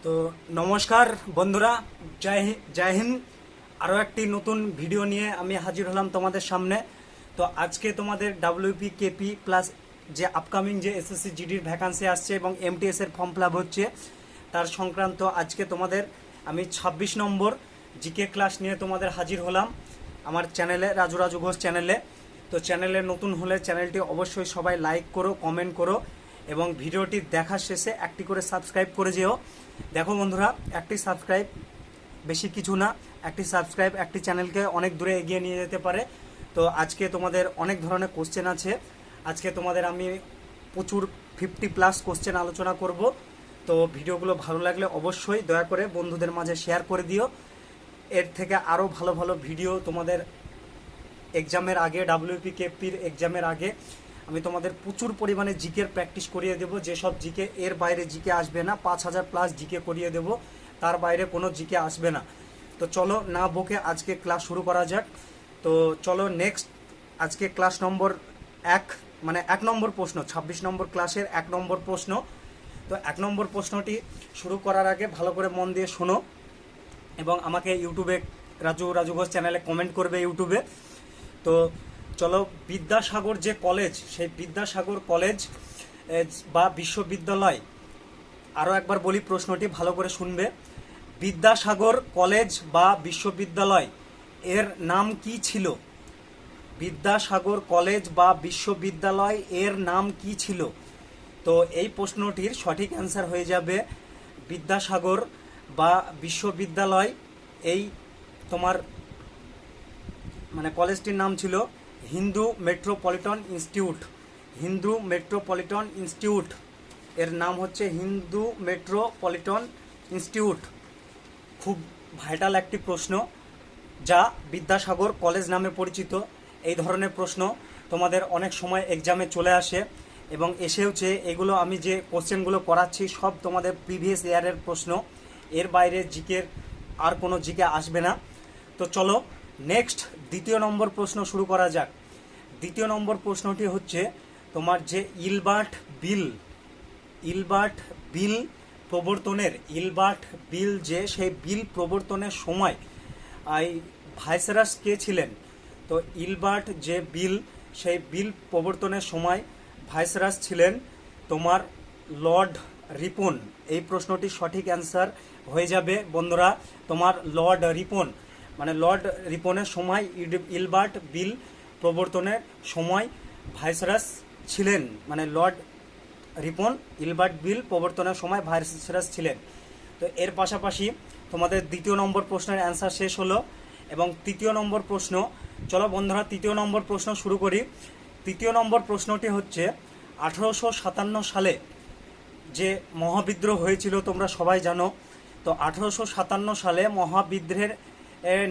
তো নমস্কার বন্ধুরা, জয় হিন্দ। আরও একটি নতুন ভিডিও নিয়ে আমি হাজির হলাম তোমাদের সামনে। তো আজকে তোমাদের ডাব্লিউপি কেপি প্লাস যে আপকামিং যে এসএসসি জিডির ভ্যাকান্সি আসছে এবং এমটিএস এর ফর্ম ফিল আপ হচ্ছে তার সংক্রান্ত আজকে তোমাদের আমি ২৬ নম্বর জিকে ক্লাস নিয়ে তোমাদের হাজির হলাম আমার চ্যানেলে, রাজু ঘোষ চ্যানেলে। তো চ্যানেলে নতুন হলে চ্যানেলটি অবশ্যই সবাই লাইক করো, কমেন্ট করো এবং ভিডিওটি দেখার শেষে একটি করে সাবস্ক্রাইব করে যেও। দেখো বন্ধুরা, একটি সাবস্ক্রাইব বেশি কিছু না, একটি সাবস্ক্রাইব একটি চ্যানেলকে অনেক দূরে এগিয়ে নিয়ে যেতে পারে। তো আজকে তোমাদের অনেক ধরনের কোশ্চেন আছে, আজকে তোমাদের আমি প্রচুর 50+ কোশ্চেন আলোচনা করব। তো ভিডিওগুলো ভালো লাগলে অবশ্যই দয়া করে বন্ধুদের মাঝে শেয়ার করে দিও। এর থেকে আরও ভালো ভালো ভিডিও তোমাদের এক্সামের আগে, ডাব্লিউপি কেপির এক্সামের আগে আমি তোমাদের প্রচুর পরিমাণে জিকের প্র্যাকটিস করিয়ে দেবো। যেসব জিকে এর বাইরে জিকে আসবে না, 5000+ জিকে করিয়ে দেবো, তার বাইরে কোনো জিকে আসবে না। তো চলো না বকে আজকে ক্লাস শুরু করা যাক। তো চলো নেক্সট আজকে ক্লাস নম্বর 1, মানে 1 নম্বর প্রশ্ন, 26 নম্বর ক্লাসের 1 নম্বর প্রশ্ন। তো 1 নম্বর প্রশ্নটি শুরু করার আগে ভালো করে মন দিয়ে শোনো এবং আমাকে ইউটিউবে রাজু ঘোষ চ্যানেলে কমেন্ট করবে ইউটিউবে। তো চলো, বিদ্যাসাগর যে কলেজ, সেই বিদ্যাসাগর কলেজ বা বিশ্ববিদ্যালয়, আরও একবার বলি প্রশ্নটি ভালো করে শুনবে। বিদ্যাসাগর কলেজ বা বিশ্ববিদ্যালয় এর নাম কি ছিল? বিদ্যাসাগর কলেজ বা বিশ্ববিদ্যালয় এর নাম কি ছিল? তো এই প্রশ্নটির সঠিক অ্যান্সার হয়ে যাবে বিদ্যাসাগর বা বিশ্ববিদ্যালয়। এই তোমার মানে কলেজটির নাম ছিল Hindu metropolitan institute. Hindu metropolitan institute এর নাম হচ্ছে হিন্দু মেট্রোপলিটন ইনস্টিটিউট। খুব ভাইটাল একটি প্রশ্ন, যা বিদ্যাসাগর কলেজ নামে পরিচিত। এই ধরনের প্রশ্ন তোমাদের অনেক সময় এক্সামে চলে আসে এবং এসেওছে। এগুলো আমি যে কোশ্চেনগুলো করাচ্ছি সব তোমাদের প্রিভিয়াস ইয়ারের প্রশ্ন, এর বাইরে জিকের আর কোনো জিকে আসবে না। তো চলো নেক্সট দ্বিতীয় নম্বর প্রশ্ন শুরু করা যাক। দ্বিতীয় নম্বর প্রশ্নটি হচ্ছে তোমার যে ইলবার্ট বিল প্রবর্তনের, ইলবার্ট বিল যে সেই বিল প্রবর্তনের সময় এই ভাইসরাস কে ছিলেন? তো ইলবার্ট যে বিল, সেই বিল প্রবর্তনের সময় ভাইসরাস ছিলেন তোমার লর্ড রিপন। এই প্রশ্নটির সঠিক অ্যান্সার হয়ে যাবে বন্ধুরা তোমার লর্ড রিপন। মানে লর্ড রিপনের সময় ইলবার্ট বিল প্রবর্তনের সময় ভাইসরাস ছিলেন, মানে লর্ড রিপন ইলবার্ট বিল প্রবর্তনের সময় ভাইসরাস ছিলেন। তো এর পাশাপাশি তোমাদের দ্বিতীয় নম্বর প্রশ্নের অ্যান্সার শেষ হলো এবং তৃতীয় নম্বর প্রশ্ন, চলো বন্ধুরা তৃতীয় নম্বর প্রশ্ন শুরু করি। তৃতীয় নম্বর প্রশ্নটি হচ্ছে 1857 সালে যে মহাবিদ্রোহ হয়েছিল তোমরা সবাই জানো। তো 1857 সালে মহাবিদ্রোহের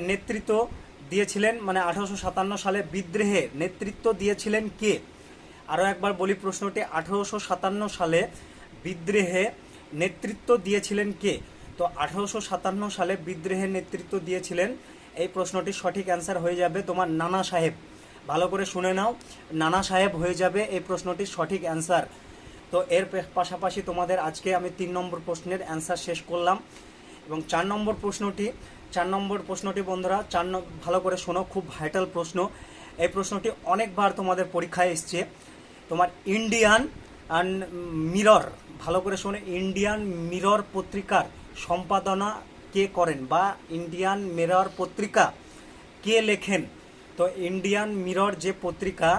নেতৃত্ব দিয়েছিলেন, মানে 1857 সালে বিদ্রোহে নেতৃত্ব দিয়েছিলেন কে? আরও একবার বলি প্রশ্নটি, 1857 সালে বিদ্রোহে নেতৃত্ব দিয়েছিলেন কে? তো 1857 সালে বিদ্রোহে নেতৃত্ব দিয়েছিলেন, এই প্রশ্নটির সঠিক অ্যান্সার হয়ে যাবে তোমার নানা সাহেব। ভালো করে শুনে নাও, নানা সাহেব হয়ে যাবে এই প্রশ্নটির সঠিক অ্যান্সার। তো এর পাশাপাশি তোমাদের আজকে আমি 3 নম্বর প্রশ্নের অ্যান্সার শেষ করলাম এবং 4 নম্বর প্রশ্নটি বন্ধুরা ভালো করে শোনো, খুব ভাইটাল প্রশ্ন। এই প্রশ্নটি অনেকবার তোমাদের পরীক্ষায় এসছে। তোমার ইন্ডিয়ান মিরর, ভালো করে শোনো, ইন্ডিয়ান মিরর পত্রিকার সম্পাদনা কে করেন বা ইন্ডিয়ান মিরর পত্রিকা কে লেখেন? তো ইন্ডিয়ান মিরর যে পত্রিকা,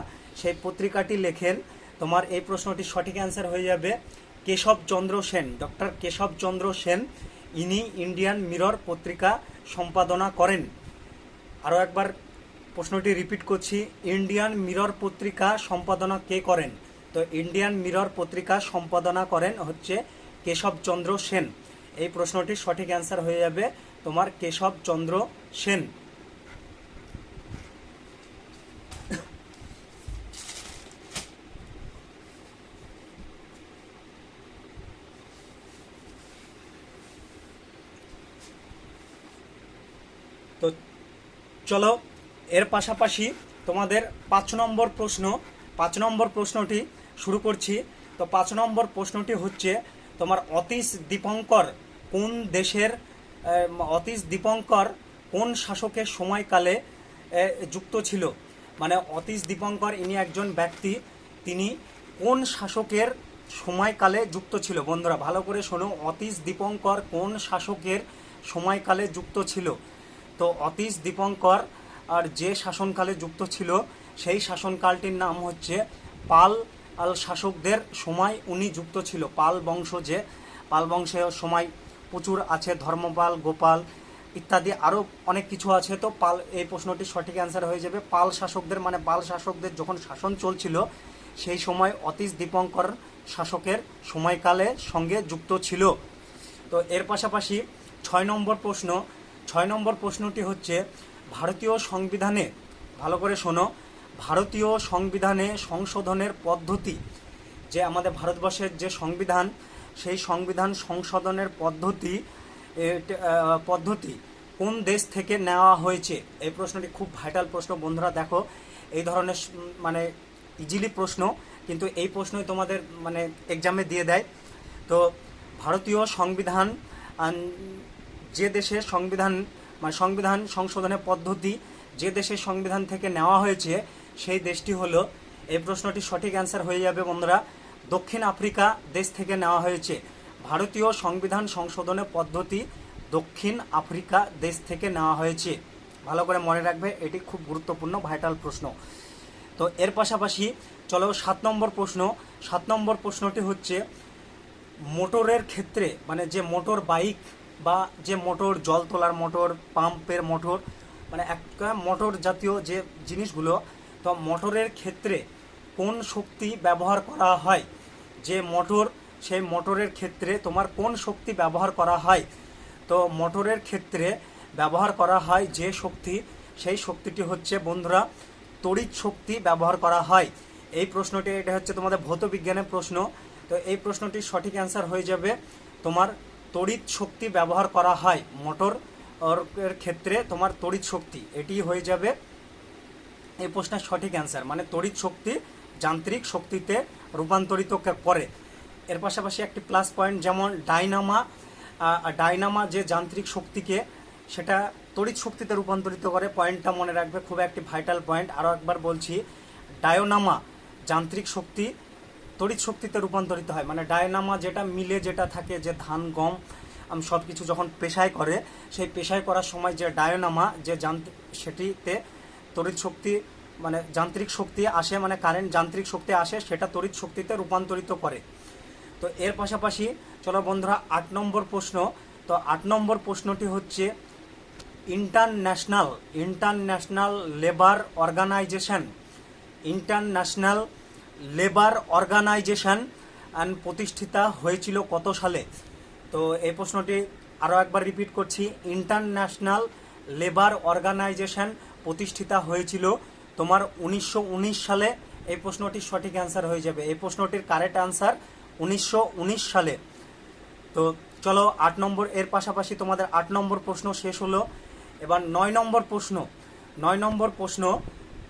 সেই পত্রিকাটি লেখেন তোমার, এই প্রশ্নটির সঠিক অ্যান্সার হয়ে যাবে কেশবচন্দ্র সেন। ডক্টর কেশবচন্দ্র সেন ইনি ইন্ডিয়ান মিরর পত্রিকা সম্পাদনা করেন। আরও একবার প্রশ্নটি রিপিট করছি, ইন্ডিয়ান মিরর পত্রিকা সম্পাদনা কে করেন? তো ইন্ডিয়ান মিরর পত্রিকা সম্পাদনা করেন হচ্ছে কেশবচন্দ্র সেন। এই প্রশ্নটির সঠিক অ্যান্সার হয়ে যাবে তোমার কেশবচন্দ্র সেন। তো চলো এর পাশাপাশি তোমাদের 5 নম্বর প্রশ্নটি শুরু করছি। তো 5 নম্বর প্রশ্নটি হচ্ছে তোমার অতীশ দীপঙ্কর কোন দেশের অতীশ দীপঙ্কর কোন শাসকের সময়কালে যুক্ত ছিল? মানে অতীশ দীপঙ্কর ইনি একজন ব্যক্তি, তিনি কোন শাসকের সময়কালে যুক্ত ছিল? বন্ধুরা ভালো করে শোনো, অতীশ দীপঙ্কর কোন শাসকের সময়কালে যুক্ত ছিল? তো অতীশ দীপঙ্কর আর যে শাসনকালে যুক্ত ছিল সেই শাসনকালটির নাম হচ্ছে পাল শাসকদের সময় উনি যুক্ত ছিল। পাল বংশ, যে পাল বংশের সময় প্রচুর আছে, ধর্মপাল, গোপাল ইত্যাদি আরও অনেক কিছু আছে। তো পাল, এই প্রশ্নটির সঠিক অ্যান্সার হয়ে যাবে পাল শাসকদের, মানে পাল শাসকদের যখন শাসন চলছিল সেই সময় অতীশ দীপঙ্কর শাসকের সময়কালে সঙ্গে যুক্ত ছিল। তো এর পাশাপাশি 6 নম্বর প্রশ্ন, 6 নম্বর প্রশ্নটি হচ্ছে ভারতীয় সংবিধানে, ভালো করে শোনো, ভারতীয় সংবিধানে সংশোধনের পদ্ধতি, যে আমাদের ভারতবর্ষের যে সংবিধান সেই সংবিধান সংশোধনের পদ্ধতি কোন দেশ থেকে নেওয়া হয়েছে? এই প্রশ্নটি খুব ভাইটাল প্রশ্ন বন্ধুরা। দেখো, এই ধরনের মানে ইজিলি প্রশ্ন, কিন্তু এই প্রশ্নই তোমাদের মানে এক্সামে দিয়ে দেয়। তো ভারতীয় সংবিধান, যে দেশের সংবিধান মানে সংবিধান সংশোধনের পদ্ধতি যে দেশের সংবিধান থেকে নেওয়া হয়েছে সেই দেশটি হলো, এই প্রশ্নটি সঠিক অ্যান্সার হয়ে যাবে বন্ধুরা, দক্ষিণ আফ্রিকা দেশ থেকে নেওয়া হয়েছে। ভারতীয় সংবিধান সংশোধনের পদ্ধতি দক্ষিণ আফ্রিকা দেশ থেকে নেওয়া হয়েছে। ভালো করে মনে রাখবে, এটি খুব গুরুত্বপূর্ণ ভাইটাল প্রশ্ন। তো এর পাশাপাশি চলো 7 নম্বর প্রশ্ন। 7 নম্বর প্রশ্নটি হচ্ছে মোটরের ক্ষেত্রে, মানে যে মোটর বাইক বা যে মোটর, জল তোলার মোটর, পাম্পের মোটর, মানে একটা মোটর জাতীয় যে জিনিসগুলো, তো মোটরের ক্ষেত্রে কোন শক্তি ব্যবহার করা হয়? যে মোটর, সেই মোটরের ক্ষেত্রে তোমার কোন শক্তি ব্যবহার করা হয়? তো মোটরের ক্ষেত্রে ব্যবহার করা হয় যে শক্তি, সেই শক্তিটি হচ্ছে বন্ধুরা তড়িৎ শক্তি ব্যবহার করা হয়। এই প্রশ্নটি, এটা হচ্ছে তোমাদের ভৌত বিজ্ঞানের প্রশ্ন। তো এই প্রশ্নটির সঠিক অ্যান্সার হয়ে যাবে তোমার তড়িৎ শক্তি ব্যবহার করা হয় মোটর এর ক্ষেত্রে, তোমার তড়িৎ শক্তি, এটি হয়ে যাবে এই প্রশ্নের সঠিক অ্যান্সার। মানে তড়িৎ শক্তি যান্ত্রিক শক্তিতে রূপান্তরিত করে। এর পাশাপাশি একটি প্লাস পয়েন্ট, যেমন ডাইনামা যে যান্ত্রিক শক্তিকে সেটা তড়িৎ শক্তিতে রূপান্তরিত করে, পয়েন্টটা মনে রাখবে, খুব একটি ভাইটাল পয়েন্ট। আরও একবার বলছি, ডায়োনামা যান্ত্রিক শক্তি তড়িৎ শক্তিতে রূপান্তরিত হয়। মানে ডায়নামা যেটা মিলে যেটা থাকে, যে ধান গম সব কিছু যখন পেশাই করে, সেই পেশাই করার সময় যে ডায়নামা যে সেটিতে তড়িৎ শক্তি মানে যান্ত্রিক শক্তি আসে, মানে কারেন্ট যান্ত্রিক শক্তি আসে, সেটা তড়িৎ শক্তিতে রূপান্তরিত করে। তো এর পাশাপাশি চলো বন্ধুরা 8 নম্বর প্রশ্ন। তো 8 নম্বর প্রশ্নটি হচ্ছে ইন্টারন্যাশনাল লেবার অর্গানাইজেশন প্রতিষ্ঠিতা হয়েছিল কত সালে? তো এই প্রশ্নটি আরও একবার রিপিট করছি, ইন্টারন্যাশনাল লেবার অর্গানাইজেশন প্রতিষ্ঠিতা হয়েছিল তোমার 1919 সালে। এই প্রশ্নটির সঠিক অ্যান্সার হয়ে যাবে, এই প্রশ্নটির কারেক্ট অ্যান্সার 1919 সালে। তো চলো 8 নম্বর, এর পাশাপাশি তোমাদের 8 নম্বর প্রশ্ন শেষ হলো। এবার 9 নম্বর প্রশ্ন। 9 নম্বর প্রশ্ন,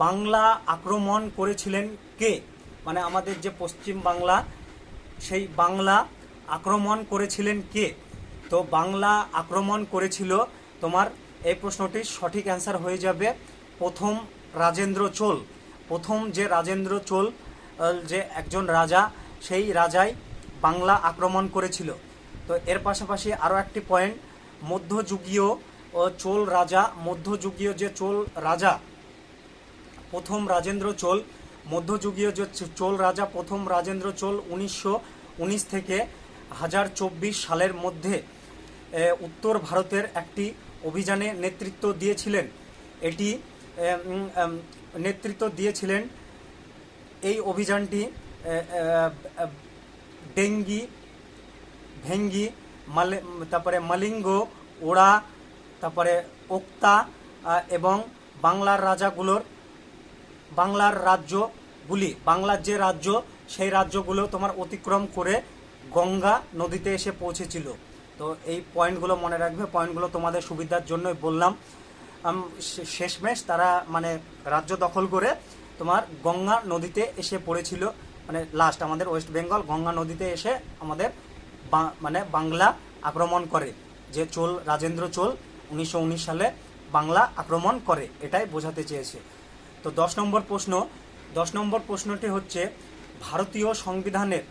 বাংলা আক্রমণ করেছিলেন কে? মানে আমাদের যে পশ্চিম বাংলা, সেই বাংলা আক্রমণ করেছিলেন কে? তো বাংলা আক্রমণ করেছিল তোমার, এই প্রশ্নটির সঠিক অ্যান্সার হয়ে যাবে প্রথম রাজেন্দ্র চোল। প্রথম যে রাজেন্দ্র চোল যে একজন রাজা, সেই রাজাই বাংলা আক্রমণ করেছিল। তো এর পাশাপাশি আরও একটি পয়েন্ট, মধ্যযুগীয় চোল রাজা, মধ্যযুগীয় যে চোল রাজা প্রথম রাজেন্দ্র চোল, মধ্যযুগীয় যে চোল রাজা প্রথম রাজেন্দ্র চোল 1919 থেকে 1024 সালের মধ্যে উত্তর ভারতের একটি অভিযানে নেতৃত্ব দিয়েছিলেন। এটি নেতৃত্ব দিয়েছিলেন এই অভিযানটি ভেঙ্গি, তারপরে মালিঙ্গ, ওড়া, তারপরে ওক্তা এবং বাংলার যে রাজ্য, সেই রাজ্যগুলো তোমার অতিক্রম করে গঙ্গা নদীতে এসে পৌঁছেছিল। তো এই পয়েন্টগুলো মনে রাখবে, পয়েন্টগুলো তোমাদের সুবিধার জন্যই বললাম। শেষমেশ তারা মানে রাজ্য দখল করে তোমার গঙ্গা নদীতে এসে পড়েছিল, মানে লাস্ট আমাদের ওয়েস্ট বেঙ্গল গঙ্গা নদীতে এসে আমাদের মানে বাংলা আক্রমণ করে, যে চোল রাজেন্দ্র চোল 1919 সালে বাংলা আক্রমণ করে, এটাই বোঝাতে চেয়েছে। তো 10 নম্বর প্রশ্নটি হচ্ছে ভারতীয় সংবিধানের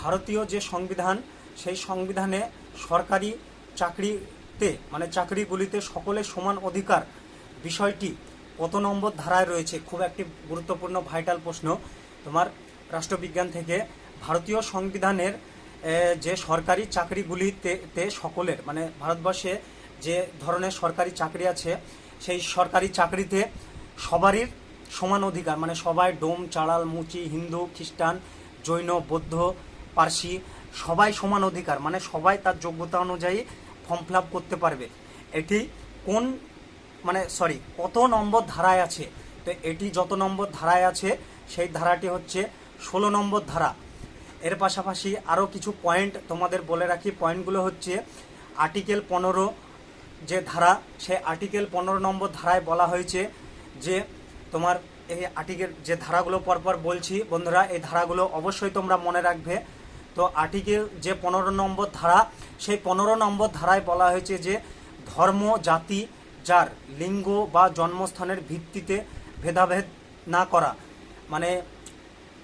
ভারতীয় যে সংবিধান, সেই সংবিধানে সরকারি চাকরিতে মানে চাকরিগুলিতে সকলের সমান অধিকার বিষয়টি কত নম্বর ধারায় রয়েছে? খুব একটি গুরুত্বপূর্ণ ভাইটাল প্রশ্ন তোমার রাষ্ট্রবিজ্ঞান থেকে। ভারতীয় সংবিধানের যে সরকারি চাকরিগুলিতে সকলের মানে ভারতবর্ষে যে ধরনের সরকারি চাকরি আছে, সেই সরকারি চাকরিতে সবারই সমান অধিকার, মানে সবাই ডোম চাড়াল মুচি হিন্দু খ্রিস্টান জৈন বৌদ্ধ পার্সি সবাই সমান অধিকার, মানে সবাই তার যোগ্যতা অনুযায়ী ফর্ম ফিল আপ করতে পারবে। এটি কোন কত নম্বর ধারায় আছে? তো এটি যত নম্বর ধারায় আছে সেই ধারাটি হচ্ছে 16 নম্বর ধারা। এর পাশাপাশি আরও কিছু পয়েন্ট তোমাদের বলে রাখি। পয়েন্টগুলো হচ্ছে আর্টিকেল 15 যে ধারা, সেই আর্টিকেল 15 নম্বর ধারায় বলা হয়েছে যে তোমার এই আর্টিকেল যে ধারাগুলো পরপর বলছি বন্ধুরা, এই ধারাগুলো অবশ্যই তোমরা মনে রাখবে। তো আর্টিকেল যে 15 নম্বর ধারা, সেই 15 নম্বর ধারায় বলা হয়েছে যে ধর্ম জাতি যার লিঙ্গ বা জন্মস্থানের ভিত্তিতে ভেদাভেদ না করা। মানে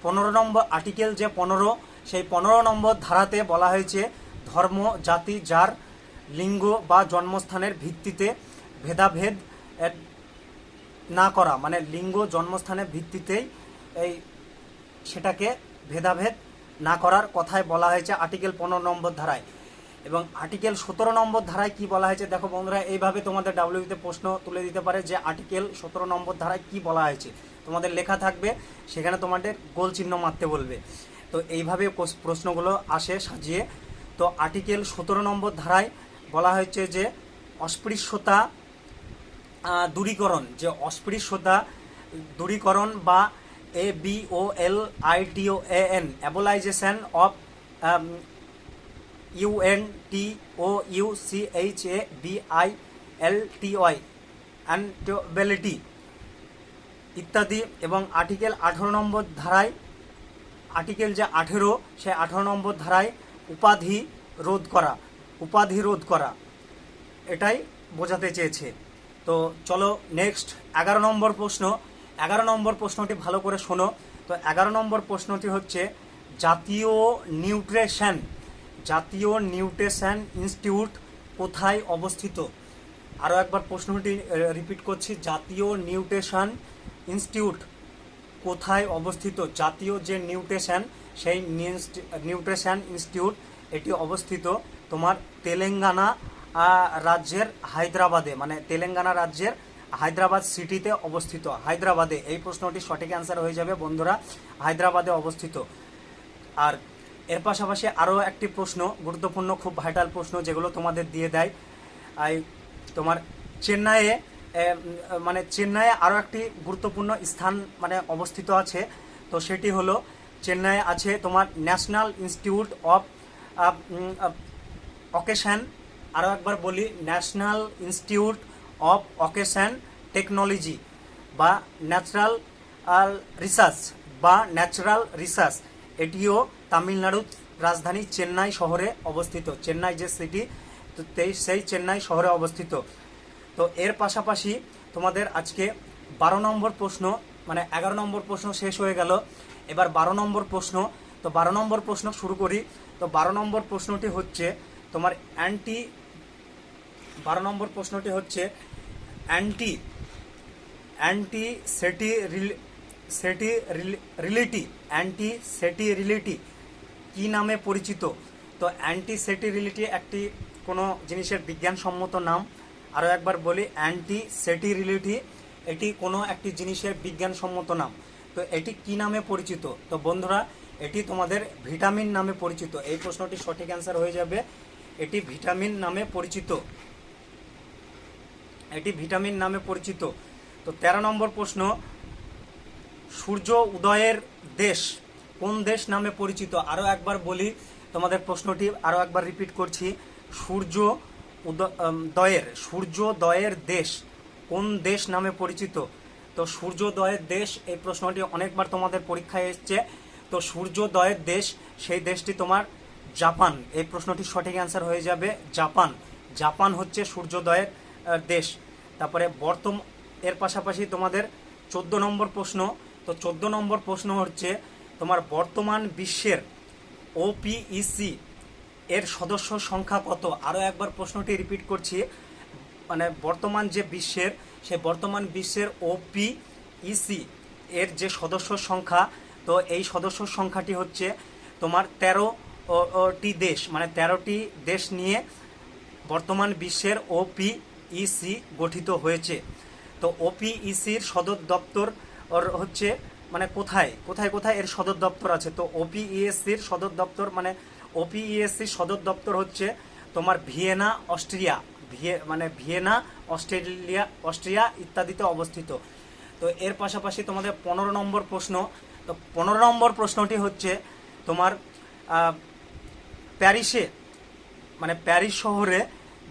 15 নম্বর আর্টিকেল যে 15, সেই 15 নম্বর ধারাতে বলা হয়েছে ধর্ম জাতি যার লিঙ্গ বা জন্মস্থানের ভিত্তিতে ভেদাভেদ না করা, মানে লিঙ্গ জন্মস্থানের ভিত্তিতেই সেটাকে ভেদাভেদ না করার কথায় বলা হয়েছে আর্টিকেল 15 নম্বর ধারায়। এবং আর্টিকেল 17 নম্বর ধারায় কি বলা হয়েছে দেখো বন্ধুরা, এইভাবে তোমাদের ডাব্লিউতে প্রশ্ন তুলে দিতে পারে যে আর্টিকেল 17 নম্বর ধারায় কি বলা হয়েছে, তোমাদের লেখা থাকবে, সেখানে তোমাদের গোল চিহ্ন মারতে বলবে। তো এইভাবে প্রশ্নগুলো আসে সাজিয়ে। তো আর্টিকেল 17 নম্বর ধারায় বলা হয়েছে যে অস্পৃশ্যতা দূরীকরণ, যে অস্পৃশ্যতা দূরীকরণ বা ABOLITOAN অ্যাবলাইজেশন অফ UNTOUCHABILTY অ্যান্টিবিলিটি ইত্যাদি। এবং আর্টিকেল 18 নম্বর ধারায়, আর্টিকেল যে 18, সেই 18 নম্বর ধারায় উপাধি রোধ করা, এটাই বোঝাতে চেয়েছে। তো চলো নেক্সট 11 নম্বর প্রশ্ন। 11 নম্বর প্রশ্নটি ভালো করে শোনো। তো 11 নম্বর প্রশ্নটি হচ্ছে জাতীয় নিউট্রিশন ইনস্টিটিউট কোথায় অবস্থিত? আরও একবার প্রশ্নটি রিপিট করছি, জাতীয় নিউট্রিশন ইনস্টিটিউট কোথায় অবস্থিত? জাতীয় যে নিউট্রিশন, সেই নিউট্রিশন ইনস্টিটিউট এটি অবস্থিত তোমার তেলেঙ্গানা রাজ্যের হায়দ্রাবাদে, মানে তেলেঙ্গানা রাজ্যের হায়দ্রাবাদ সিটিতে অবস্থিত। হায়দ্রাবাদে, এই প্রশ্নটির সঠিক অ্যান্সার হয়ে যাবে বন্ধুরা, হায়দ্রাবাদে অবস্থিত। আর এর পাশাপাশি আরও একটি প্রশ্ন গুরুত্বপূর্ণ, খুব ভাইটাল প্রশ্ন যেগুলো তোমাদের দিয়ে দেয়। তোমার চেন্নাইয়ে আরও একটি গুরুত্বপূর্ণ স্থান মানে অবস্থিত আছে। তো সেটি হলো চেন্নাইয়ে আছে তোমার ন্যাশনাল ইনস্টিটিউট অফ অকেশন, আরও একবার বলি national institute of occasion technology বা ন্যাচারাল রিসার্চ, এটিও তামিলনাড়ুর রাজধানী চেন্নাই শহরে অবস্থিত। চেন্নাই যে সিটি, তো সেই চেন্নাই শহরে অবস্থিত। তো এর পাশাপাশি তোমাদের আজকে 12 নম্বর প্রশ্ন, মানে 11 নম্বর প্রশ্ন শেষ হয়ে গেল, এবার 12 নম্বর প্রশ্ন। তো 12 নম্বর প্রশ্ন শুরু করি। তো 12 নম্বর প্রশ্নটি হচ্ছে তোমার অ্যান্টি সেটিরিলিটি কি নামে পরিচিত? তো অ্যান্টি সেটিরিলিটি একটি কোনো জিনিসের বিজ্ঞানসম্মত নাম। আরও একবার বলি, অ্যান্টি সেটিরিলিটি এটি কোনো একটি জিনিসের বিজ্ঞানসম্মত নাম। তো এটি কি নামে পরিচিত? তো বন্ধুরা, এটি তোমাদের ভিটামিন নামে পরিচিত। এই প্রশ্নটির সঠিক অ্যান্সার হয়ে যাবে এটি ভিটামিন নামে পরিচিত। তো 13 নম্বর প্রশ্ন, সূর্য উদয়ের দেশ কোন দেশ নামে পরিচিত? আরও একবার বলি, তোমাদের প্রশ্নটি আরও একবার রিপিট করছি, সূর্যোদয়ের দেশ কোন দেশ নামে পরিচিত? তো সূর্যোদয়ের দেশ, এই প্রশ্নটি অনেকবার তোমাদের পরীক্ষায় এসছে। তো সূর্যোদয়ের দেশ, সেই দেশটি তোমার জাপান, এই প্রশ্নটির সঠিক অ্যান্সার হয়ে যাবে জাপান। জাপান হচ্ছে সূর্যোদয়ের দেশ। তারপরে এর পাশাপাশি তোমাদের 14 নম্বর প্রশ্ন। তো 14 নম্বর প্রশ্ন হচ্ছে তোমার বর্তমান বিশ্বের ওপিইসি এর সদস্য সংখ্যা কত? আরও একবার প্রশ্নটি রিপিট করছি, মানে বর্তমান যে বিশ্বের, সেই বর্তমান বিশ্বের ওপিইসি এর যে সদস্য সংখ্যা, তো এই সদস্য সংখ্যাটি হচ্ছে তোমার 13টি দেশ, মানে 13টি দেশ নিয়ে বর্তমান বিশ্বের ওপিইসি গঠিত হয়েছে। তো ওপিইসির সদর দপ্তর হচ্ছে মানে কোথায় কোথায় কোথায় এর সদর দপ্তর আছে? তো ওপিইএসসির সদর দপ্তর মানে ওপিইএসসির সদর দপ্তর হচ্ছে তোমার ভিয়েনা, অস্ট্রিয়া, ভিয়েনা, অস্ট্রিয়া ইত্যাদিতে অবস্থিত। তো এর পাশাপাশি তোমাদের 15 নম্বর প্রশ্ন। তো 15 নম্বর প্রশ্নটি হচ্ছে তোমার প্যারিসে, মানে প্যারিস শহরে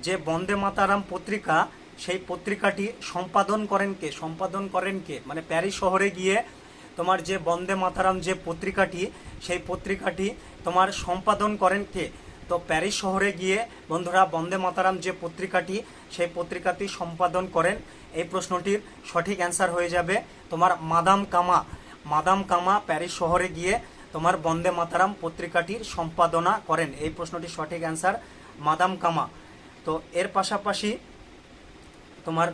যে বন্দে মাতারাম পত্রিকা, সেই পত্রিকাটি সম্পাদন করেন কে? মানে প্যারিস শহরে গিয়ে তোমার যে বন্দে মাতারাম যে পত্রিকাটি, সেই পত্রিকাটি তোমার সম্পাদন করেন কে? তো প্যারিস শহরে গিয়ে বন্ধুরা বন্দে মাতারাম যে পত্রিকাটি, সেই পত্রিকাটি সম্পাদন করেন, এই প্রশ্নটির সঠিক অ্যান্সার হয়ে যাবে তোমার মাদাম কামা প্যারিস শহরে গিয়ে তোমার বন্দে মাতারাম পত্রিকাটির সম্পাদনা করেন। এই প্রশ্নটির সঠিক অ্যান্সার মাদাম কামা। তো এর পাশাপাশি তোমার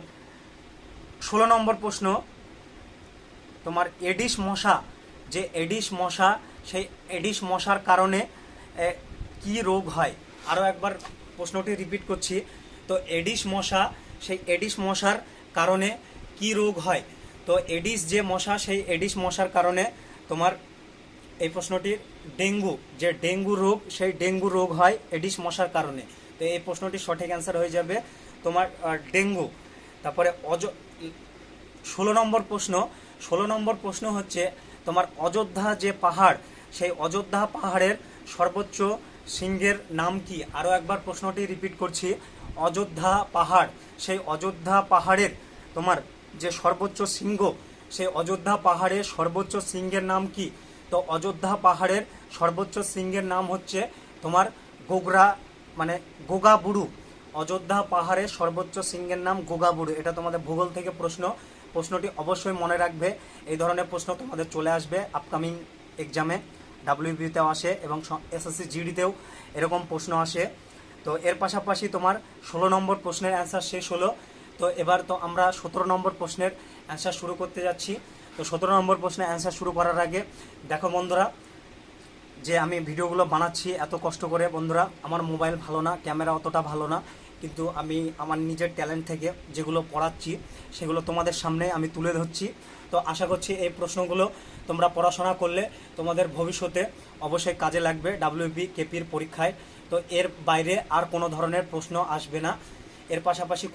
16 নম্বর প্রশ্ন, তোমার এডিস মশা, যে এডিস মশা, সেই এডিস মশার কারণে কি রোগ হয়? আরও একবার প্রশ্নটি রিপিট করছি। তো এডিস মশা, সেই এডিস মশার কারণে কি রোগ হয়? তো এডিস যে মশা, সেই এডিস মশার কারণে তোমার এই প্রশ্নটির ডেঙ্গু রোগ, সেই ডেঙ্গু রোগ হয় এডিস মশার কারণে। তো এই প্রশ্নটির সঠিক অ্যান্সার হয়ে যাবে তোমার ডেঙ্গু। তারপরে 16 নম্বর প্রশ্ন হচ্ছে তোমার অযোধ্যা যে পাহাড়, সেই অযোধ্যা পাহাড়ের সর্বোচ্চ শৃঙ্গের নাম কি? আরও একবার প্রশ্নটি রিপিট করছি, অযোধ্যা পাহাড়, সেই অযোধ্যা পাহাড়ের তোমার যে সর্বোচ্চ শৃঙ্গ, সেই অযোধ্যা পাহাড়ের সর্বোচ্চ শৃঙ্গের নাম কি? তো অযোধ্যা পাহাড়ের সর্বোচ্চ শৃঙ্গের নাম হচ্ছে তোমার গোগাবুড়ু। অযোধ্যা পাহাড়ের সর্বোচ্চ শৃঙ্গের নাম গোগাবুড়ু। এটা তোমাদের ভূগোল থেকে প্রশ্নটি অবশ্যই মনে রাখবে। এই ধরনের প্রশ্ন তোমাদের চলে আসবে আপকামিং এক্সামে, ডাব্লিউবিতেও আসে এবং এসএসসি জিডিতেও এরকম প্রশ্ন আসে। তো এর পাশাপাশি তোমার 16 নম্বর প্রশ্নের অ্যান্সার শেষ হলো। তো এবার তো আমরা 17 নম্বর প্রশ্নের অ্যান্সার শুরু করতে যাচ্ছি। তো 17 নম্বর প্রশ্নের অ্যান্সার শুরু করার আগে দেখো বন্ধুরা, যে আমি ভিডিওগুলো বানাচ্ছি এত কষ্ট করে, বন্ধুরা আমার মোবাইল ভালো না, ক্যামেরা অতটা ভালো না, কিন্তু আমি আমার নিজের ট্যালেন্ট থেকে যেগুলো পড়াচ্ছি সেগুলো তোমাদের সামনে আমি তুলে ধরছি। তো আশা করছি এই প্রশ্নগুলো তোমরা পড়াশোনা করলে তোমাদের ভবিষ্যতে অবশ্যই কাজে লাগবে ডাব্লিউবি কেপির পরীক্ষায়। তো এর বাইরে আর কোনো ধরনের প্রশ্ন আসবে না। এর পাশাপাশি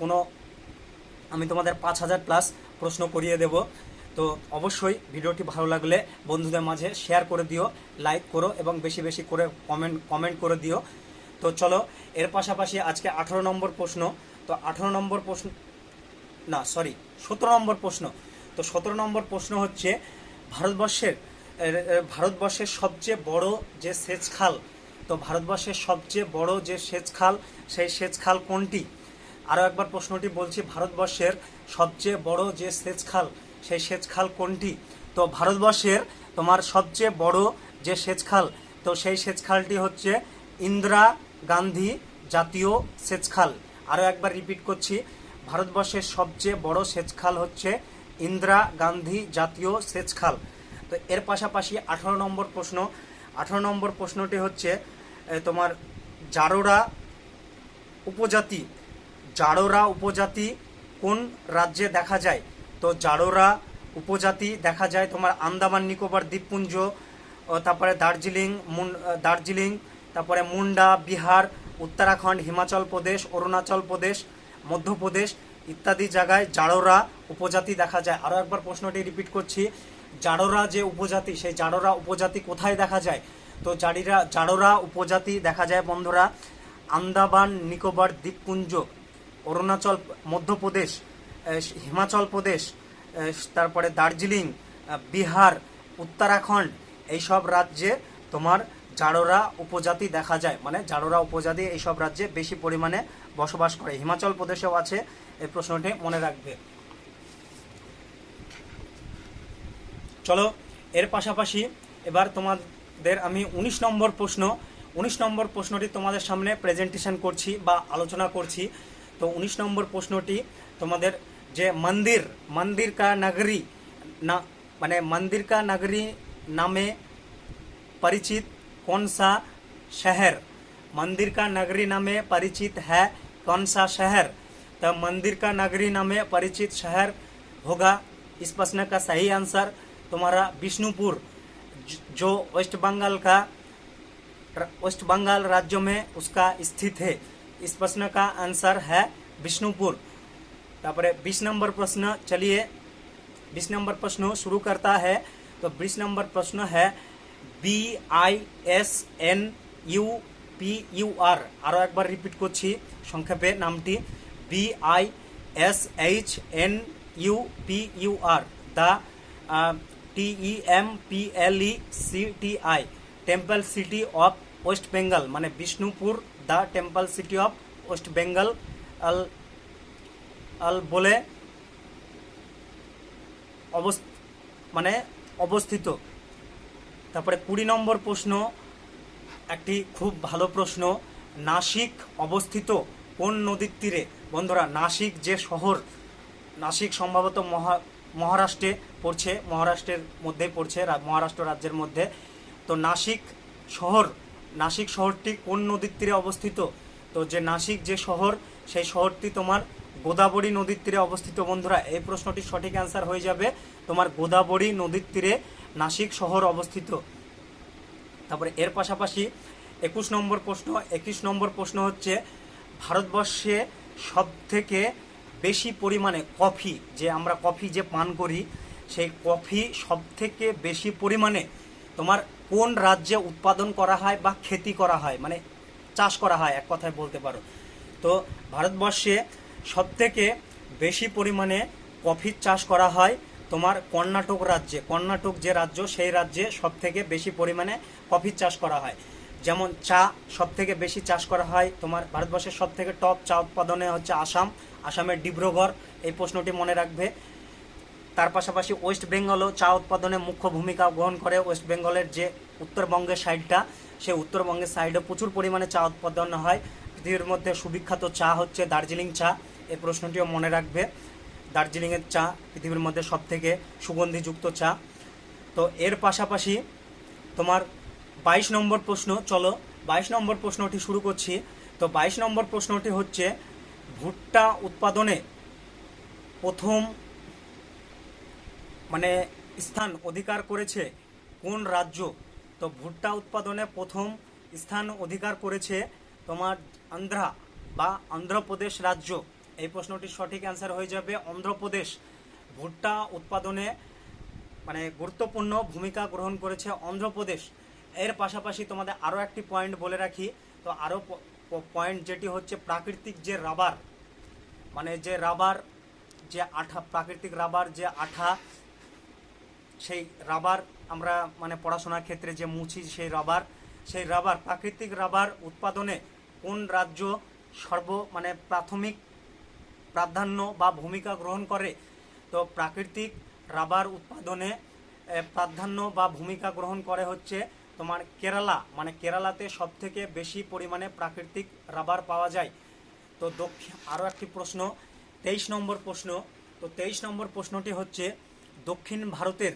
আমি তোমাদের 5000+ প্রশ্ন করিয়ে দেব। তো অবশ্যই ভিডিওটি ভালো লাগলে বন্ধুদের মাঝে শেয়ার করে দিও, লাইক করো এবং বেশি বেশি করে কমেন্ট করে দিও। তো চলো, এর পাশাপাশি আজকে 18 নম্বর প্রশ্ন। তো 17 নম্বর প্রশ্ন। তো 17 নম্বর প্রশ্ন হচ্ছে ভারতবর্ষের সবচেয়ে বড় যে সেচ খাল, তো ভারতবর্ষের সবচেয়ে বড় যে সেচ খাল, সেই সেচ খাল কোনটি? আরও একবার প্রশ্নটি বলছি, ভারতবর্ষের সবচেয়ে বড় যে সেচ খাল, সেই সেচ খাল কোনটি? তো ভারতবর্ষের তোমার সবচেয়ে বড় যে সেচ খাল, তো সেই সেচ খালটি হচ্ছে ইন্দিরা গান্ধী জাতীয় সেচ খাল। আরও একবার রিপিট করছি, ভারতবর্ষের সবচেয়ে বড় সেচ খাল হচ্ছে ইন্দিরা গান্ধী জাতীয় সেচ খাল। তো এর পাশাপাশি 18 নম্বর প্রশ্নটি হচ্ছে তোমার জারোরা উপজাতি কোন রাজ্যে দেখা যায়? তো জারোরা উপজাতি দেখা যায় তোমার আন্দামান নিকোবর দ্বীপপুঞ্জ, তারপরে দার্জিলিং, তারপরে মুন্ডা, বিহার, উত্তরাখণ্ড, হিমাচল প্রদেশ, অরুণাচল প্রদেশ, মধ্যপ্রদেশ ইত্যাদি জায়গায় জারোরা উপজাতি দেখা যায়। আরও একবার প্রশ্নটি রিপিট করছি, জারোরা যে উপজাতি, সেই জারোরা উপজাতি কোথায় দেখা যায়? তো জারোরা উপজাতি দেখা যায় বন্ধুরা আন্দামান নিকোবর দ্বীপপুঞ্জ, অরুণাচল, মধ্যপ্রদেশ, হিমাচল প্রদেশ, তারপরে দার্জিলিং, বিহার, উত্তরাখণ্ড, এইসব রাজ্যে তোমার জারোরা উপজাতি দেখা যায়, মানে জারোরা উপজাতি এইসব রাজ্যে বেশি পরিমাণে বসবাস করে। হিমাচল প্রদেশেও আছে, এই প্রশ্নটি মনে রাখবে। চলো এর পাশাপাশি এবার তোমাদের আমি 19 নম্বর প্রশ্নটি তোমাদের সামনে প্রেজেন্টেশন করছি বা আলোচনা করছি। তো 19 নম্বর প্রশ্নটি তোমাদের যে मंदिर का नगरी ना माने मंदिर का नगरी नामे परिचित कौन सा शहर, मंदिर का नगरी नामे परिचित है कौन सा शहर। तो मंदिर का नगरी नामे परिचित शहर होगा, इस प्रश्न का सही आंसर तुम्हारा बिष्णुपुर, जो वेस्ट बंगाल राज्य में उसका स्थित है। इस प्रश्न का आंसर है बिष्णुपुर। तापर 20 नंबर प्रश्न, चलिए 20 नंबर प्रश्न शुरू करता है। तो 20 नंबर प्रश्न है BISNUPUR, आरो एक बार रिपीट करছি সংক্ষেপে নামটি BISNUPUR, the TEMPLECTI, temple city of West Bengal, माने Bishnupur the temple city of West Bengal বলে মানে অবস্থিত। তারপরে 20 নম্বর প্রশ্ন একটি খুব ভালো প্রশ্ন, নাসিক অবস্থিত কোন নদীর তীরে। বন্ধুরা নাসিক যে শহর, নাসিক সম্ভবত মহারাষ্ট্রে পড়ছে, মহারাষ্ট্রের মধ্যে পড়ছে, মহারাষ্ট্র রাজ্যের মধ্যে। তো নাসিক শহরটি কোন নদীর তীরে অবস্থিত। তো যে নাসিক যে শহর, সেই শহরটি তোমার গোদাবরী নদীর তীরে অবস্থিত। বন্ধুরা এই প্রশ্নটির সঠিক অ্যান্সার হয়ে যাবে তোমার গোদাবরী নদীর তীরে নাসিক শহর অবস্থিত। তারপরে এর পাশাপাশি 21 নম্বর প্রশ্ন হচ্ছে ভারতবর্ষে সবথেকে বেশি পরিমাণে কফি, যে আমরা কফি যে পান করি, সেই কফি সবথেকে বেশি পরিমাণে তোমার কোন রাজ্যে উৎপাদন করা হয় বা খেতি করা হয়, মানে চাষ করা হয় এক কথায় বলতে পারো। তো ভারতবর্ষে সবথেকে বেশি পরিমাণে কফির চাষ করা হয় তোমার কর্ণাটক রাজ্যে। কর্ণাটক যে রাজ্য, সেই রাজ্যে সবথেকে বেশি পরিমাণে কফির চাষ করা হয়। যেমন চা সবথেকে বেশি চাষ করা হয় তোমার ভারতবর্ষের সবথেকে টপ চা উৎপাদনে হচ্ছে আসামের ডিব্রুগড়, এই প্রশ্নটি মনে রাখবে। তার পাশাপাশি ওয়েস্ট বেঙ্গলও চা উৎপাদনে মুখ্য ভূমিকা গ্রহণ করে। ওয়েস্ট বেঙ্গলের যে উত্তরবঙ্গের সাইডটা, সেই উত্তরবঙ্গের সাইডে প্রচুর পরিমাণে চা উৎপাদন হয়। পৃথিবীর মধ্যে সুবিখ্যাত চা হচ্ছে দার্জিলিং চা, এই প্রশ্নটিও মনে রাখবে। দার্জিলিংয়ের চা পৃথিবীর মধ্যে সবথেকে সুগন্ধিযুক্ত চা। তো এর পাশাপাশি তোমার 22 নম্বর প্রশ্ন, চলো 22 নম্বর প্রশ্নটি শুরু করছি। তো 22 নম্বর প্রশ্নটি হচ্ছে ভুট্টা উৎপাদনে প্রথম মানে স্থান অধিকার করেছে কোন রাজ্য। তো ভুট্টা উৎপাদনে প্রথম স্থান অধিকার করেছে তোমার অন্ধ্রপ্রদেশ রাজ্য। এই প্রশ্নটির সঠিক অ্যান্সার হয়ে যাবে অন্ধ্রপ্রদেশ। ভুট্টা উৎপাদনে মানে গুরুত্বপূর্ণ ভূমিকা গ্রহণ করেছে অন্ধ্রপ্রদেশ। এর পাশাপাশি তোমাদের আরও একটি পয়েন্ট বলে রাখি। তো আরও পয়েন্ট যেটি হচ্ছে প্রাকৃতিক যে রাবার, মানে যে রাবার যে আঠা, প্রাকৃতিক রাবার যে আঠা, সেই রাবার আমরা মানে পড়াশোনার ক্ষেত্রে যে মুছি, সেই রাবার প্রাকৃতিক রাবার উৎপাদনে কোন রাজ্য মানে প্রাথমিক প্রাধান্য বা ভূমিকা গ্রহণ করে। তো প্রাকৃতিক রাবার উৎপাদনে প্রাধান্য বা ভূমিকা গ্রহণ করে হচ্ছে তোমার কেরালা, মানে কেরালাতে সবথেকে বেশি পরিমাণে প্রাকৃতিক রাবার পাওয়া যায়। তো আরও একটি প্রশ্ন, 23 নম্বর প্রশ্ন। তো 23 নম্বর প্রশ্নটি হচ্ছে দক্ষিণ ভারতের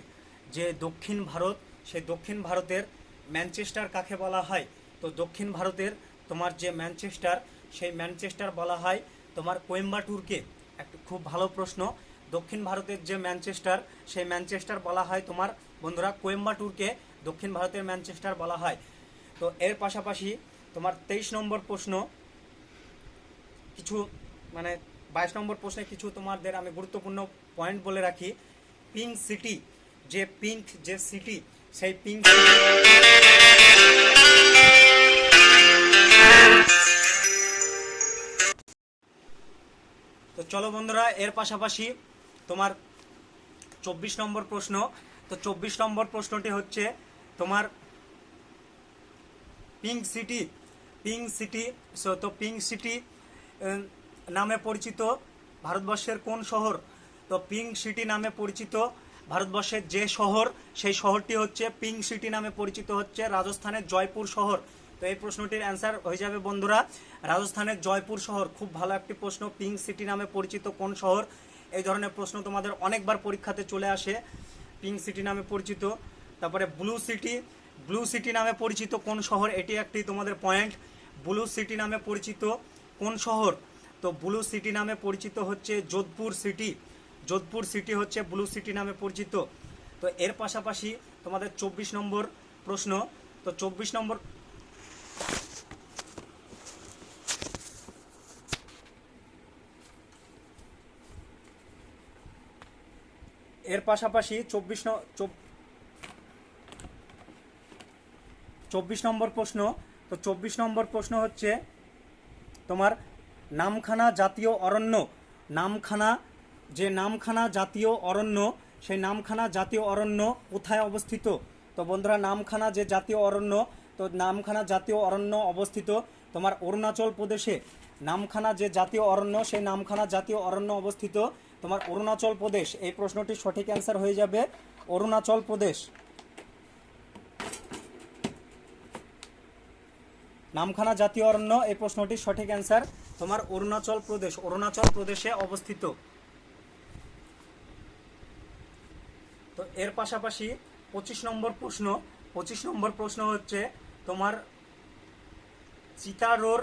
যে দক্ষিণ ভারত, সেই দক্ষিণ ভারতের ম্যানচেস্টার কাকে বলা হয়। তো দক্ষিণ ভারতের তোমার যে ম্যানচেস্টার, সেই ম্যানচেস্টার বলা হয় তোমার কোয়েম্বাটুরকে। একটা খুব ভালো প্রশ্ন, দক্ষিণ ভারতের যে ম্যানচেস্টার, সেই ম্যানচেস্টার বলা হয় তোমার বন্ধুরা কোয়েম্বাটুরকে দক্ষিণ ভারতের ম্যানচেস্টার বলা হয়। তো এর পাশাপাশি তোমার 23 নম্বর প্রশ্ন কিছু মানে 22 নম্বর প্রশ্নে কিছু তোমাদের আমি গুরুত্বপূর্ণ পয়েন্ট বলে রাখি। পিঙ্ক সিটি যে সিটি, সেই পিঙ্ক তো চলো বন্ধুরা এর পাশাপাশি তোমার 24 নম্বর প্রশ্ন। তো 24 নম্বর প্রশ্নটি হচ্ছে তোমার পিঙ্ক সিটি, পিঙ্ক সিটি, তো পিঙ্ক সিটি নামে পরিচিত ভারতবর্ষের কোন শহর? তো পিঙ্ক সিটি নামে পরিচিত ভারতবর্ষের যে শহর, সেই শহরটি হচ্ছে পিঙ্ক সিটি নামে পরিচিত হচ্ছে রাজস্থানের জয়পুর শহর। তো এই প্রশ্নটির অ্যান্সার হয়ে যাবে বন্ধুরা রাজস্থানের জয়পুর শহর। খুব ভালো একটি প্রশ্ন, পিঙ্ক সিটি নামে পরিচিত কোন শহর? এই ধরনের প্রশ্ন তোমাদের অনেকবার পরীক্ষাতে চলে আসে, পিঙ্ক সিটি নামে পরিচিত। তারপরে ব্লু সিটি, ব্লু সিটি নামে পরিচিত কোন শহর? এটি একটি তোমাদের পয়েন্ট। ব্লু সিটি নামে পরিচিত কোন শহর? তো ব্লু সিটি নামে পরিচিত হচ্ছে যোধপুর সিটি। যোধপুর সিটি হচ্ছে ব্লু সিটি নামে পরিচিত। তো এর পাশাপাশি তোমাদের 24 নম্বর প্রশ্ন। তো 24 নম্বর, এর পাশাপাশি 24 নম্বর প্রশ্ন। তো 24 নম্বর প্রশ্ন হচ্ছে তোমার নামখানা জাতীয় অরণ্য, নামখানা, যে নামখানা জাতীয় অরণ্য, সেই নামখানা জাতীয় অরণ্য কোথায় অবস্থিত? তো বন্ধুরা নামখানা যে জাতীয় অরণ্য, তো নামখানা জাতীয় অরণ্য অবস্থিত তোমার অরুণাচল প্রদেশে। নামখানা যে জাতীয় অরণ্য, সেই নামখানা জাতীয় অরণ্য অবস্থিত তোমার অরুণাচল প্রদেশ। এই প্রশ্নটির সঠিক অ্যান্সার হয়ে যাবে অরুণাচল প্রদেশ। নামখানা জাতীয় অরণ্য, এই প্রশ্নটির সঠিক অ্যান্সার তোমার অরুণাচল প্রদেশ, অরুণাচল প্রদেশে অবস্থিত। তো এর পাশাপাশি 25 নম্বর প্রশ্ন। 25 নম্বর প্রশ্ন হচ্ছে তোমার চিতারোর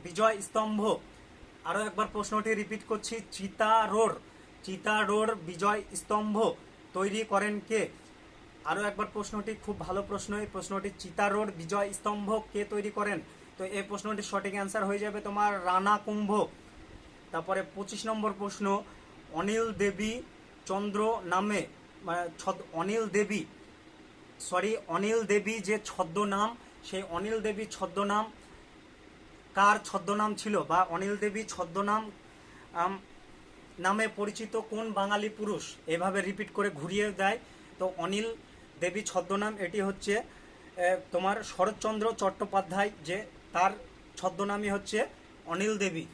বিজয় স্তম্ভ। আরও একবার প্রশ্নটি রিপিট করছি, চিতারোর বিজয় স্তম্ভ তৈরি করেন কে? আরও একবার প্রশ্নটি খুব ভালো প্রশ্ন, এই প্রশ্নটি চিতারোর বিজয় স্তম্ভ কে তৈরি করেন? তো এই প্রশ্নটির সঠিক অ্যান্সার হয়ে যাবে তোমার রানা কুম্ভ। তারপরে 25 নম্বর প্রশ্ন, অনিল দেবী চন্দ্র নামে, অনিল দেবী যে ছদ্মনাম, সেই অনিল দেবী ছদ্মনাম কার ছদ্মনাম ছিল? বা অনিল দেবী ছদ্মনাম নামে পরিচিত কোন বাঙালি পুরুষ? এভাবে রিপিট করে ঘুরিয়ে দেয়। তো অনিল দেবী ছদ্মনাম, এটি হচ্ছে তোমার শরৎচন্দ্র চট্টোপাধ্যায়, যে তার ছদ্মনামই হচ্ছে অনিল দেবী।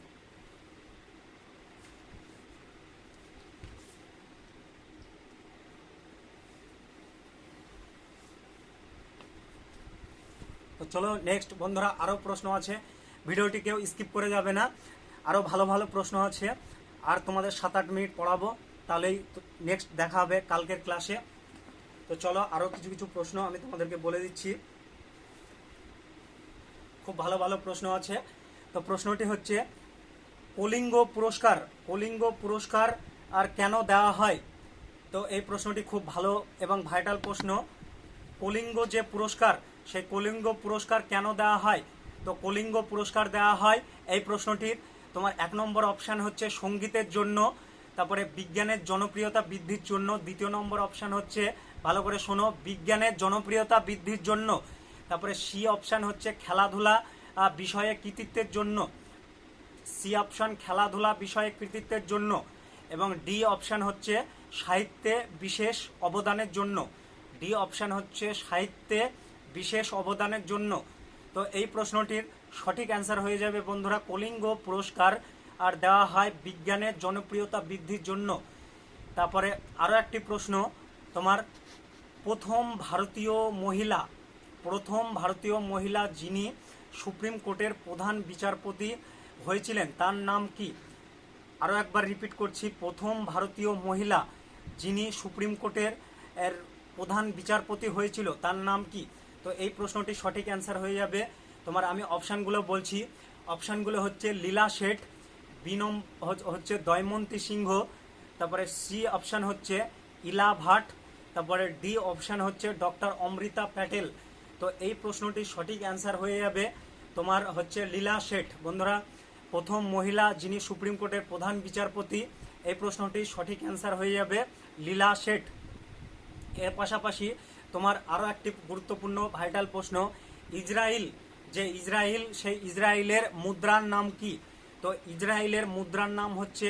তো চলো নেক্সট বন্ধুরা, আরও প্রশ্ন আছে, ভিডিওটি কেউ স্কিপ করে যাবে না, আরও ভালো ভালো প্রশ্ন আছে। আর তোমাদের 7-8 মিনিট পড়াবো, তাহলেই নেক্সট দেখা হবে কালকের ক্লাসে। তো চলো আরও কিছু কিছু প্রশ্ন আমি তোমাদেরকে বলে দিচ্ছি, খুব ভালো ভালো প্রশ্ন আছে। তো প্রশ্নটি হচ্ছে কলিঙ্গ পুরস্কার আর কেন দেওয়া হয়? তো এই প্রশ্নটি খুব ভালো এবং ভাইটাল প্রশ্ন। কলিঙ্গ যে পুরস্কার, সেই কলিঙ্গ পুরস্কার কেন দেওয়া হয়? তো কলিঙ্গ পুরস্কার দেওয়া হয় এই প্রশ্নটির তোমার 1 নম্বর অপশান হচ্ছে সঙ্গীতের জন্য, তারপরে বিজ্ঞানের জনপ্রিয়তা বৃদ্ধির জন্য, 2 নম্বর অপশান হচ্ছে, ভালো করে শোনো, বিজ্ঞানের জনপ্রিয়তা বৃদ্ধির জন্য, তারপরে সি অপশান হচ্ছে খেলাধুলা বিষয়ে কৃতিত্বের জন্য, সি অপশান খেলাধুলা বিষয়ে কৃতিত্বের জন্য, এবং ডি অপশান হচ্ছে সাহিত্যে বিশেষ অবদানের জন্য, ডি অপশান হচ্ছে সাহিত্যে বিশেষ অবদানের জন্য। তো এই প্রশ্নটির সঠিক অ্যান্সার হয়ে যাবে বন্ধুরা কলিঙ্গ পুরস্কার আর দেওয়া হয় বিজ্ঞানের জনপ্রিয়তা বৃদ্ধির জন্য। তারপরে আরও একটি প্রশ্ন তোমার, প্রথম ভারতীয় মহিলা যিনি সুপ্রিম কোর্টের প্রধান বিচারপতি হয়েছিলেন তার নাম কি? আরও একবার রিপিট করছি, প্রথম ভারতীয় মহিলা যিনি সুপ্রিম কোর্টের প্রধান বিচারপতি হয়েছিল তার নাম কি? তো এই প্রশ্নটির সঠিক অ্যান্সার হয়ে যাবে তোমার, আমি অপশানগুলো বলছি, অপশানগুলো হচ্ছে লীলা শেঠ, বি হচ্ছে দয়মন্তী সিংহ, তারপরে সি অপশান হচ্ছে ইলা ভাট, তারপরে ডি অপশান হচ্ছে ডক্টর অমৃতা প্যাটেল। তো এই প্রশ্নটির সঠিক অ্যান্সার হয়ে যাবে তোমার হচ্ছে লীলা শেঠ। বন্ধুরা প্রথম মহিলা যিনি সুপ্রিম কোর্টের প্রধান বিচারপতি, এই প্রশ্নটির সঠিক অ্যান্সার হয়ে যাবে লীলা শেঠ। এর পাশাপাশি তোমার আরও একটি গুরুত্বপূর্ণ ভাইটাল প্রশ্ন, ইসরায়েল সেই ইসরায়েলের মুদ্রার নাম কি? তো ইসরায়েলের মুদ্রার নাম হচ্ছে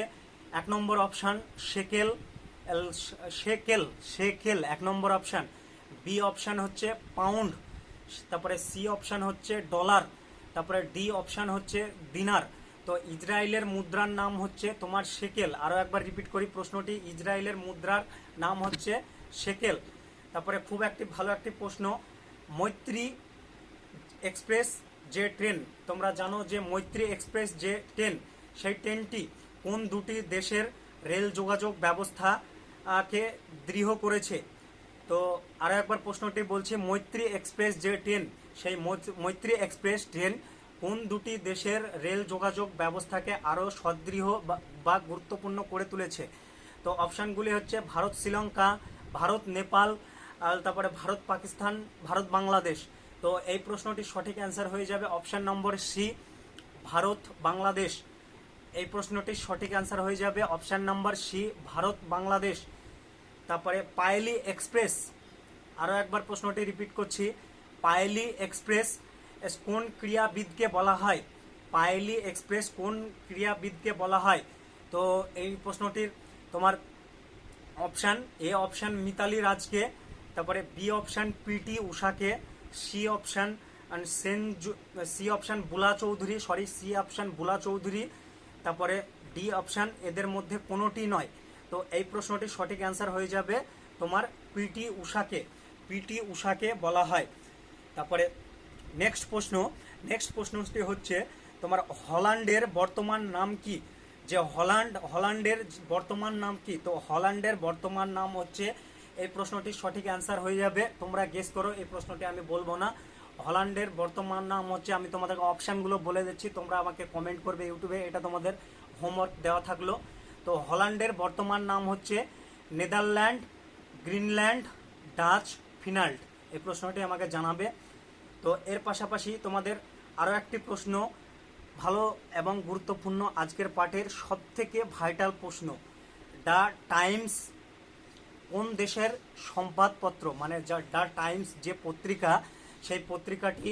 1 নম্বর অপশান শেকেল, 1 নম্বর অপশান, বি অপশান হচ্ছে পাউন্ড, তারপরে সি অপশান হচ্ছে ডলার, তারপরে ডি অপশান হচ্ছে দিনার। তো ইসরায়েলের মুদ্রার নাম হচ্ছে তোমার শেকেল। আরও একবার রিপিট করি প্রশ্নটি, ইসরায়েলের মুদ্রার নাম হচ্ছে শেকেল। তারপরে খুব একটি ভালো একটি প্রশ্ন, মৈত্রী এক্সপ্রেস যে ট্রেন, তোমরা জানো যে মৈত্রী এক্সপ্রেস যে ট্রেন, সেই ট্রেনটি কোন দুটি দেশের রেল যোগাযোগ ব্যবস্থাকে দৃঢ় করেছে? তো আরও একবার প্রশ্নটি বলছি, মৈত্রী এক্সপ্রেস যে ট্রেন, সেই মৈত্রী এক্সপ্রেস ট্রেন কোন দুটি দেশের রেল যোগাযোগ ব্যবস্থাকে আরও সুদৃঢ় বা গুরুত্বপূর্ণ করে তুলেছে? তো অপশানগুলি হচ্ছে ভারত শ্রীলঙ্কা, ভারত নেপাল, আর তারপরে ভারত পাকিস্তান, ভারত বাংলাদেশ। তো এই প্রশ্নটির সঠিক অ্যান্সার হয়ে যাবে option number C, Bharat Bangladesh. এই প্রশ্নটির সঠিক অ্যান্সার হয়ে যাবে option number C, Bharat Bangladesh. তারপরে পায়েলি এক্সপ্রেস, আরও একবার প্রশ্নটি রিপিট করছি, পায়েলি এক্সপ্রেস কোন ক্রীড়াবিদকে বলা হয়? পায়েলি এক্সপ্রেস কোন ক্রীড়াবিদকে বলা হয়? তো এই প্রশ্নটির তোমার অপশান এ অপশান মিতালি রাজকে, তারপরে বি অপশান পিটি উষাকে, C option Bula Chowdhury, C option Bula Chowdhury, তারপরে ডি অপশান এদের মধ্যে কোনোটি নয়। তো এই প্রশ্নটির সঠিক অ্যান্সার হয়ে যাবে তোমার পিটি উষাকে বলা হয়। তারপরে নেক্সট প্রশ্নটি হচ্ছে তোমার হল্যান্ডের বর্তমান নাম কি? যে হল্যান্ডের বর্তমান নাম কি? তো হল্যান্ডের বর্তমান নাম হচ্ছে, এই প্রশ্নটির সঠিক অ্যান্সার হয়ে যাবে, তোমরা গেস করো, এই প্রশ্নটি আমি বলবো না। হল্যান্ডের বর্তমান নাম হচ্ছে, আমি তোমাদেরকে অপশানগুলো বলে দিচ্ছি, তোমরা আমাকে কমেন্ট করবে ইউটিউবে, এটা তোমাদের হোমওয়ার্ক দেওয়া থাকলো। তো হল্যান্ডের বর্তমান নাম হচ্ছে নেদারল্যান্ড, গ্রিনল্যান্ড, ডাচ, ফিনল্যান্ড। এই প্রশ্নটি আমাকে জানাবে। তো এর পাশাপাশি তোমাদের আরও একটি প্রশ্ন, ভালো এবং গুরুত্বপূর্ণ আজকের পাঠের সবথেকে ভাইটাল প্রশ্ন, দ্য টাইমস কোন দেশের সংবাদপত্র? মানে দ্য টাইমস যে পত্রিকা, সেই পত্রিকাটি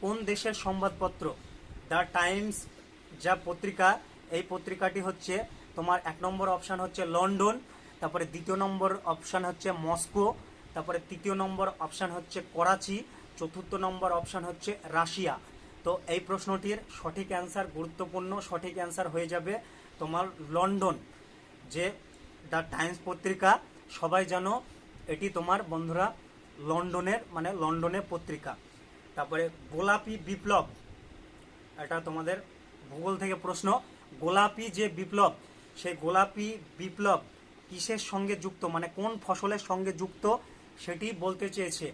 কোন দেশের সংবাদপত্র? দ্য টাইমস যা পত্রিকা, এই পত্রিকাটি হচ্ছে তোমার 1 নম্বর অপশান হচ্ছে লন্ডন, তারপরে 2 নম্বর অপশান হচ্ছে মস্কো, তারপরে 3 নম্বর অপশান হচ্ছে করাচি, 4 নম্বর অপশান হচ্ছে রাশিয়া। তো এই প্রশ্নটির সঠিক অ্যান্সার, গুরুত্বপূর্ণ সঠিক অ্যান্সার হয়ে যাবে তোমার লন্ডন। যে দ্য টাইমস পত্রিকা সবাই জানো, এটি তোমার বন্ধুরা লন্ডনের পত্রিকা। তারপরে গোলাপি বিপ্লব, এটা তোমাদের ভূগোল থেকে প্রশ্ন, গোলাপি যে বিপ্লব, সেই গোলাপি বিপ্লব কিসের সঙ্গে যুক্ত, মানে কোন ফসলের সঙ্গে যুক্ত সেটি বলতে চেয়েছে।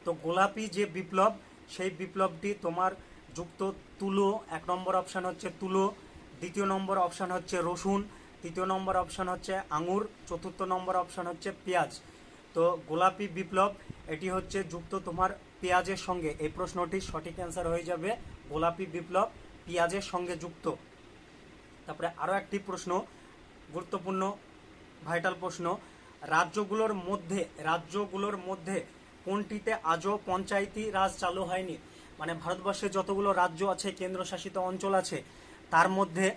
তো গোলাপি যে বিপ্লব, সেই বিপ্লবটি তোমার যুক্ত তুলো, 1 নম্বর অপশান হচ্ছে তুলো, 2 নম্বর অপশান হচ্ছে রসুন, 3 নম্বর অপশান হচ্ছে আঙুর, 4 নম্বর অপশান হচ্ছে পেঁয়াজ। তো গোলাপি বিপ্লব এটি হচ্ছে যুক্ত তোমার পেঁয়াজের সঙ্গে। এই প্রশ্নটির সঠিক অ্যান্সার হয়ে যাবে গোলাপি বিপ্লব পেঁয়াজের সঙ্গে যুক্ত। তারপরে আরও একটি প্রশ্ন, গুরুত্বপূর্ণ ভাইটাল প্রশ্ন, রাজ্যগুলোর মধ্যে কোনটিতে আজও পঞ্চায়েতি রাজ চালু হয়নি? মানে ভারতবর্ষে যতগুলো রাজ্য আছে, কেন্দ্রশাসিত অঞ্চল আছে, তার মধ্যে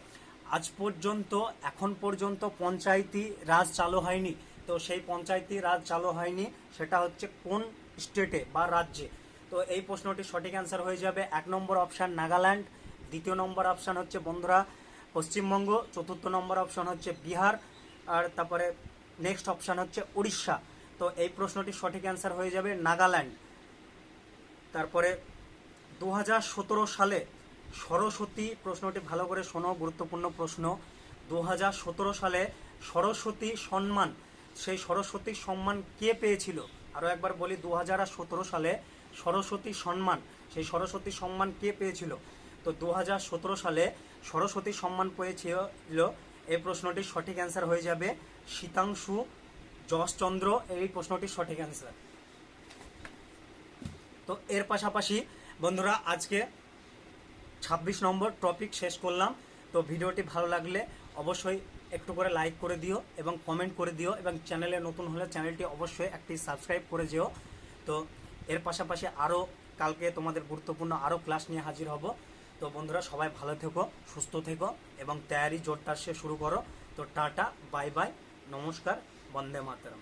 এখন পর্যন্ত পঞ্চায়েতি রাজ চালু হয়নি। তো সেই পঞ্চায়েতি রাজ চালু হয়নি, সেটা হচ্ছে কোন স্টেটে বা রাজ্যে? তো এই প্রশ্নটির সঠিক অ্যান্সার হয়ে যাবে 1 নম্বর অপশান নাগাল্যান্ড, 2 নম্বর অপশান হচ্ছে বন্ধুরা পশ্চিমবঙ্গ, 4 নম্বর অপশান হচ্ছে বিহার, আর তারপরে নেক্সট অপশান হচ্ছে উড়িষ্যা। তো এই প্রশ্নটির সঠিক অ্যান্সার হয়ে যাবে নাগাল্যান্ড। তারপরে 2017 সালে সরস্বতী, প্রশ্নটি ভালো করে শোনো, গুরুত্বপূর্ণ প্রশ্ন, 2017 সালে সরস্বতী সম্মান, সেই সরস্বতী সম্মান কে পেয়েছিল? আরও একবার বলি, 2017 সালে সরস্বতী সম্মান, সেই সরস্বতী সম্মান কে পেয়েছিল? তো 2017 সালে সরস্বতী সম্মান পেয়েছিল, এই প্রশ্নটির সঠিক অ্যান্সার হয়ে যাবে শীতাংশু যশচন্দ্র। এই প্রশ্নটির সঠিক অ্যান্সার। তো এর পাশাপাশি বন্ধুরা আজকে 26 নম্বর টপিক শেষ করলাম। তো ভিডিওটি ভালো লাগলে অবশ্যই একটু করে লাইক করে দিও এবং কমেন্ট করে দিও, এবং চ্যানেলে নতুন হলে চ্যানেলটি অবশ্যই একটি সাবস্ক্রাইব করে যেও। তো এর পাশাপাশি আরও কালকে তোমাদের গুরুত্বপূর্ণ আরও ক্লাস নিয়ে হাজির হব। তো বন্ধুরা সবাই ভালো থেকো, সুস্থ থেকো এবং তৈরি জোরদার সে শুরু করো। তো টাটা, বাই বাই, নমস্কার, বন্দে মাতরম।